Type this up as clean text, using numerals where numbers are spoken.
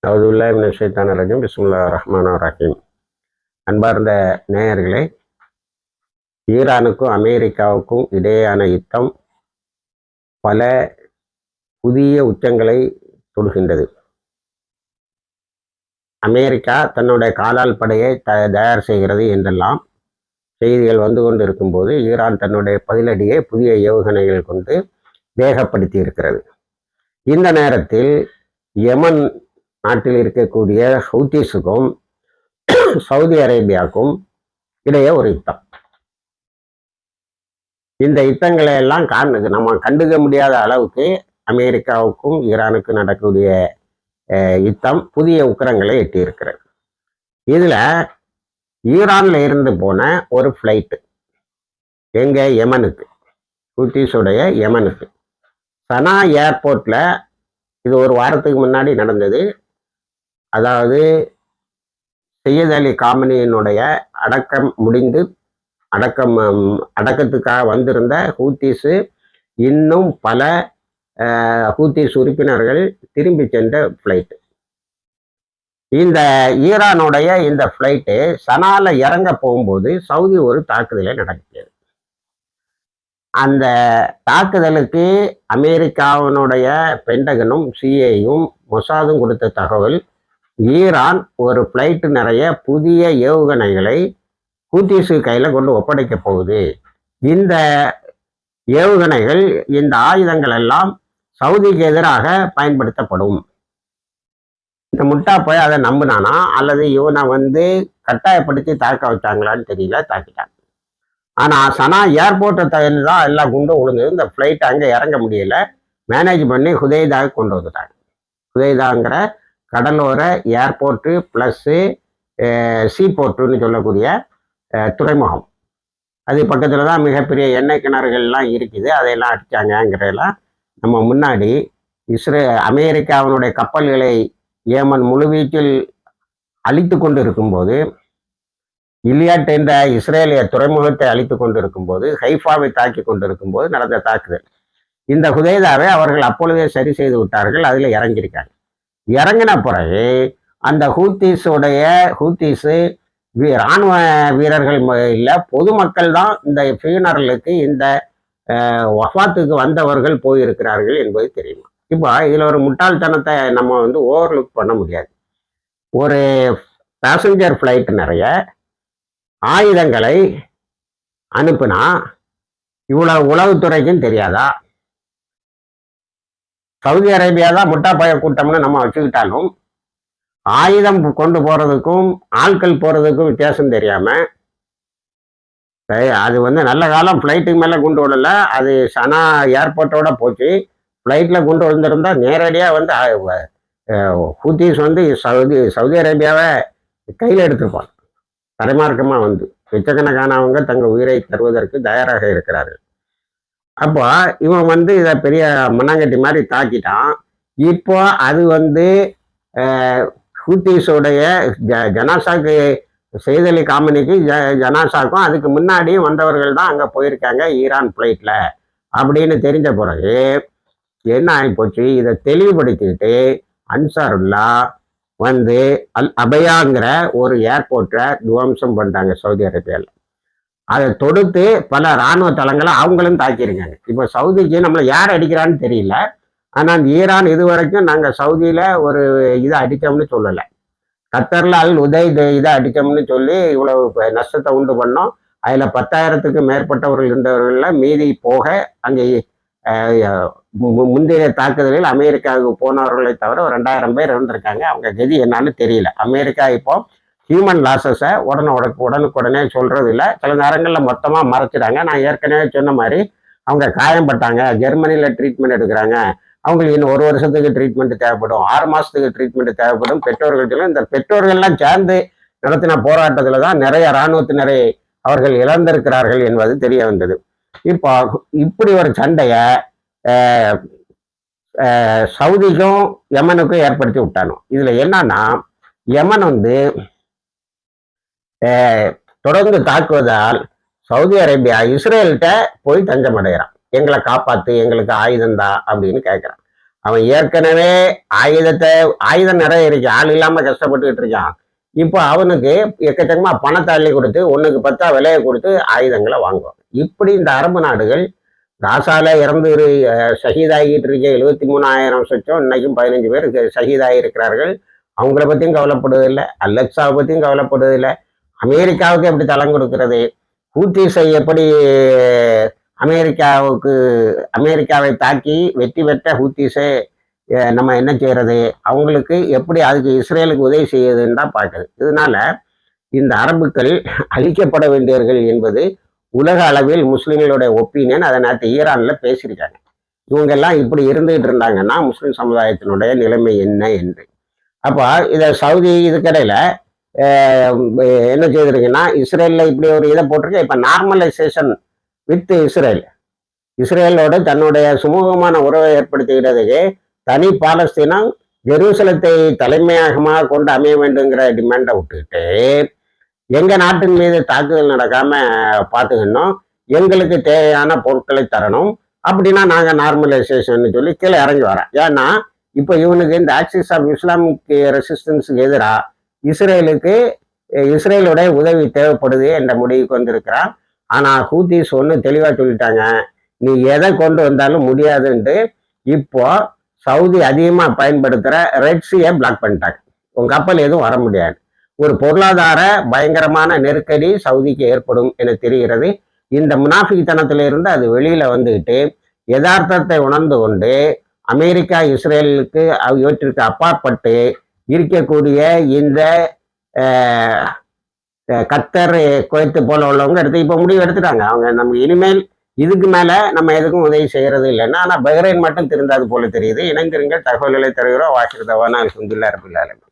அவுதுபில்லாஹி மினஷ் ஷைத்தானிர் ரஜீம். பிஸ்மில்லாஹிர் ரஹ்மானிர் ரஹீம். அன்பார்ந்த நேயர்களே, ஈரானுக்கும் அமெரிக்காவுக்கும் இடையேயான யுத்தம் பல புதிய உச்சங்களை தொடுகின்றது. அமெரிக்கா தன்னுடைய காலால் படையை தயார் செய்கிறது என்றெல்லாம் செய்திகள் வந்து கொண்டு இருக்கும்போது, ஈரான் தன்னுடைய பதிலடியை புதிய ஏவுகணைகள் கொண்டு வேகப்படுத்தி இருக்கிறது. இந்த நேரத்தில் யமன் நாட்டில் இருக்கக்கூடிய ஹவுத்தீஸுக்கும் சவுதி அரேபியாவுக்கும் இடையே ஒரு யுத்தம். இந்த யுத்தங்களை எல்லாம் நம்ம கண்டுக்க முடியாத அளவுக்கு அமெரிக்காவுக்கும் ஈரானுக்கும் நடக்கக்கூடிய யுத்தம் புதிய உக்கிரங்களை எட்டியிருக்கிறது. இதுல ஈரான்ல இருந்து போன ஒரு ஃப்ளைட்டு எங்க யமனுக்கு, ஹூத்திஸுடைய யமனுக்கு சனா ஏர்போர்ட்ல, இது ஒரு வாரத்துக்கு முன்னாடி நடந்தது. அதாவது சையத் அலி காமனியினுடைய அடக்கம் முடிந்து அடக்கத்துக்காக வந்திருந்த ஹூத்திஸு இன்னும் பல ஹூத்திஸ் உறுப்பினர்கள் திரும்பி சென்ற ஃப்ளைட்டு. இந்த ஈரானுடைய இந்த ஃப்ளைட்டு சனால இறங்க போகும்போது சவுதி ஒரு தாக்குதலை நடத்தியது. அந்த தாக்குதலுக்கு அமெரிக்காவினுடைய பென்டகனும் சிஏயும் மொசாதும் கொடுத்த தகவல், ஈரான் ஒரு ஃப்ளைட்டு நிறைய புதிய ஏவுகணைகளை ஹூத்திஸு கையில் கொண்டு ஒப்படைக்க போகுது. இந்த ஏவுகணைகள், இந்த ஆயுதங்கள் எல்லாம் சவுதிக்கு எதிராக பயன்படுத்தப்படும். இந்த முட்டா போய் அதை நம்பினானா அல்லது இவனை கட்டாயப்படுத்தி தாக்க வச்சாங்களான்னு தெரியல, தாக்கிட்டாங்க. ஆனால் சனா ஏர்போர்ட்டை தான் எல்லாம் குண்டும் விழுந்தது. இந்த ஃப்ளைட் அங்கே இறங்க முடியல, மேனேஜ் பண்ணி ஹுதைதாக கொண்டு வந்துட்டாங்க. ஹுதைதாங்கிற கடலோர ஏர்போர்ட்டு ப்ளஸ்ஸு சீபோர்ட்டுன்னு சொல்லக்கூடிய துறைமுகம், அது பக்கத்தில் தான் மிகப்பெரிய எண்ணெய் கிணறுகள்லாம் இருக்குது. அதையெல்லாம் அடித்தாங்கங்கிறதெல்லாம் நம்ம முன்னாடி அமெரிக்காவினுடைய கப்பல்களை ஏமன் முழுவீச்சில் அழித்து கொண்டு இருக்கும்போது, இலியாட் என்ற இஸ்ரேலிய துறைமுகத்தை அழித்து கொண்டு இருக்கும்போது, ஹைஃபாவை தாக்கி கொண்டு இருக்கும்போது நடந்த தாக்குதல். இந்த ஹுதைதாவை அவர்கள் அப்பொழுதே சரி செய்து விட்டார்கள். அதில் இறங்கியிருக்காங்க. இறங்கின பிறகு அந்த ஹூத்திஸு இராணுவ வீரர்கள் இல்லை, பொதுமக்கள் தான் இந்த ஃபியூனரலுக்கு, இந்த வஃபாத்துக்கு வந்தவர்கள் போயிருக்கிறார்கள் என்பது தெரியுமா? இப்போ இதில் ஒரு முட்டாள்தனத்தை நம்ம ஓவர்லுக் பண்ண முடியாது. ஒரு பேசஞ்சர் ஃப்ளைட் நிறைய ஆயுதங்களை அனுப்புனா இவ்வளவு உளவுத்துறைக்கும் தெரியாதா? சவுதி அரேபியா தான் முட்டா பய கூட்டம்னு நம்ம வச்சுக்கிட்டாலும், ஆயுதம் கொண்டு போறதுக்கும் ஆட்கள் போறதுக்கும் வித்தியாசம் தெரியாம, அது நல்ல காலம் ஃப்ளைட்டுக்கு மேலே குண்டு விடல, அது சனா ஏர்போர்ட்டோட போச்சு. ஃப்ளைட்டில் குண்டு விழுந்திருந்தா நேரடியாக ஹூத்திஸ் சவுதி அரேபியாவை கையில் எடுத்துருப்பாங்க. தரைமார்க்கமாக லட்சக்கணக்கானவங்க தங்கள் உயிரை தருவதற்கு தயாராக இருக்கிறார்கள். அப்போ இவன் இதை பெரிய மண்ணாங்கட்டி மாதிரி தாக்கிட்டான். இப்போ அது ஹூத்திஸோடைய ஜனாசாக்கு, சையத் அலி காமனிக்கு ஜனாசாக்கும் அதுக்கு முன்னாடியும் வந்தவர்கள் தான் அங்கே போயிருக்காங்க ஈரான் ஃப்ளைட்டில் அப்படின்னு தெரிஞ்ச பிறகு என்ன ஆகிப்போச்சு, இதை தெளிவுபடுத்திக்கிட்டு அன்சாருல்லா அல் அபயாங்கிற ஒரு ஏர்போர்ட்டை துவம்சம் பண்ணிட்டாங்க சவுதி அரேபியாவில். அதை தொடுத்து பல இராணுவ தளங்களை அவங்களும் தாக்கியிருக்காங்க. இப்போ சவுதிக்கு நம்மளை யார் அடிக்கிறான்னு தெரியல. ஆனால் ஈரான் இது வரைக்கும் நாங்கள் சவுதியில் ஒரு இதை அடித்தோம்னு சொல்லலை. கத்தரில் அல் உதைத் இதை அடித்தோம்னு சொல்லி இவ்வளவு நஷ்டத்தை உண்டு பண்ணோம். அதில் 10,000க்கு மேற்பட்டவர்கள் இருந்தவர்களில் மீதி போக அங்கே முந்தைய தாக்குதலில் அமெரிக்காவுக்கு போனவர்களை தவிர ஒரு 2,000 பேர் இருந்திருக்காங்க. அவங்க கதி என்னன்னு தெரியல. அமெரிக்கா இப்போ ஹியூமன் லாஸஸை உடனுக்குடனே சொல்றது இல்லை. சில நேரங்களில் மொத்தமாக மறைச்சிடாங்க. நான் ஏற்கனவே சொன்ன மாதிரி அவங்க காயம்பட்டாங்க, ஜெர்மனியில் ட்ரீட்மெண்ட் எடுக்கிறாங்க, அவங்களுக்கு இன்னும் 1 வருஷத்துக்கு ட்ரீட்மெண்ட் தேவைப்படும், 6 மாதத்துக்கு ட்ரீட்மெண்ட் தேவைப்படும். பெற்றோர்கள், இந்த பெற்றோர்கள்லாம் சேர்ந்து நடத்தின போராட்டத்தில் தான் நிறைய இராணுவத்தினரை அவர்கள் இழந்திருக்கிறார்கள் என்பது தெரிய வந்தது. இப்போ இப்படி ஒரு சண்டையை சவுதிக்கும் யமனுக்கும் ஏற்படுத்தி விட்டானோ. இதுல என்னன்னா, யமன் தொடர்ந்து தாக்குவதால் சவுதி அரேபியா இஸ்ரேல்கிட்ட போய் தஞ்சம் அடைகிறான். எங்களை காப்பாத்து, எங்களுக்கு ஆயுதம் தான் அப்படின்னு கேட்குறான். அவன் ஏற்கனவே ஆயுதம் நிறைய இருக்கு, ஆள் இல்லாம கஷ்டப்பட்டுக்கிட்டு இருக்கான். இப்போ அவனுக்கு எக்கச்சக்கமா பணத்தை அள்ளி கொடுத்து 1க்கு 10 விலையை கொடுத்து ஆயுதங்களை வாங்குவாங்க. இப்படி இந்த அரபு நாடுகள் காசால இறந்து ஷஹீதாகிட்டு இருக்க 73,000 சொச்சம் இன்னைக்கும் 15 பேர் ஷஹீதாகி இருக்கிறார்கள். அவங்கள பத்தியும் கவலைப்படுவதில்லை, அலெக்சாவை பத்தியும் கவலைப்படுவதில்லை. அமெரிக்காவுக்கு எப்படி தளம் கொடுக்கிறது? ஹூத்திஸை எப்படி அமெரிக்காவை தாக்கி வெற்றி பெற்ற ஹூத்திஸை நம்ம என்ன செய்யறது? அவங்களுக்கு எப்படி அதுக்கு இஸ்ரேலுக்கு உதவி செய்யுதுன்னு தான் பார்க்குது. இதனால இந்த அரபுக்கள் அழிக்கப்பட வேண்டியவர்கள் என்பது உலக அளவில் முஸ்லிம்களுடைய ஒப்பீனியன். அதை நேற்று ஈரான்ல பேசியிருக்காங்க. இவங்கெல்லாம் இப்படி இருந்துகிட்டு இருந்தாங்கன்னா முஸ்லிம் சமுதாயத்தினுடைய நிலைமை என்ன என்று. அப்போ இதை சவுதி இதுக்கடையில என்ன செய்திருக்குன்னா, இஸ்ரேல்ல இப்படி ஒரு இதை போட்டிருக்கு. இப்போ நார்மலைசேஷன் வித் இஸ்ரேலோடு தன்னுடைய சுமூகமான உறவை ஏற்படுத்துகிறதுக்கு தனி பாலஸ்தீனம் ஜெருசலத்தை தலைமையகமாக கொண்டு அமைய வேண்டுங்கிற டிமாண்டை விட்டுக்கிட்டு எங்க நாட்டின் மீது தாக்குதல் நடக்காம பார்த்துக்கணும், எங்களுக்கு தேவையான பொருட்களை தரணும், அப்படின்னா நாங்க நார்மலைசேஷன் சொல்லி கீழே இறங்கி வரேன். ஏன்னா இப்போ இவனுக்கு இந்த ஆக்சிஸ் ஆஃப் இஸ்லாமிக் ரெசிஸ்டன்ஸுக்கு எதிராக இஸ்ரேலுடைய உதவி தேவைப்படுது என்ற முடிவுக்கு வந்திருக்கிறான். ஆனா ஹூத்திஸ் ஒன்று தெளிவா சொல்லிட்டாங்க, நீ எதை கொண்டு வந்தாலும் முடியாதுன்ட்டு. இப்போ சவுதி அதிகமா பயன்படுத்துற ரெட் சீயை பிளாக் பண்ணிட்டாங்க. உங்க கப்பல் எதுவும் வர முடியாது. ஒரு பொருளாதார பயங்கரமான நெருக்கடி சவுதிக்கு ஏற்படும் என தெரிகிறது. இந்த முனாஃபித்தனத்திலிருந்து அது வெளியில வந்துக்கிட்டு யதார்த்தத்தை உணர்ந்து கொண்டு அமெரிக்கா இஸ்ரேலுக்கு இவற்றிற்கு அப்பாற்பட்டு இருக்கக்கூடிய இந்த கத்தர் குவைத்து போல உள்ளவங்க எடுத்து இப்போ முடிவு எடுத்துட்டாங்க. அவங்க நம்ம இனிமேல் இதுக்கு மேல நம்ம எதுக்கும் உதவி செய்யறது இல்லைன்னா, ஆனால் பஹ்ரைன் மட்டும் திருந்தாது போல தெரியுது. இணைந்திருங்கள், தகவல்களை தருகிறோம். வாசிக்கிறதவான அல்ஹம்துலில்லாஹி ரப்பில் ஆலமீன்.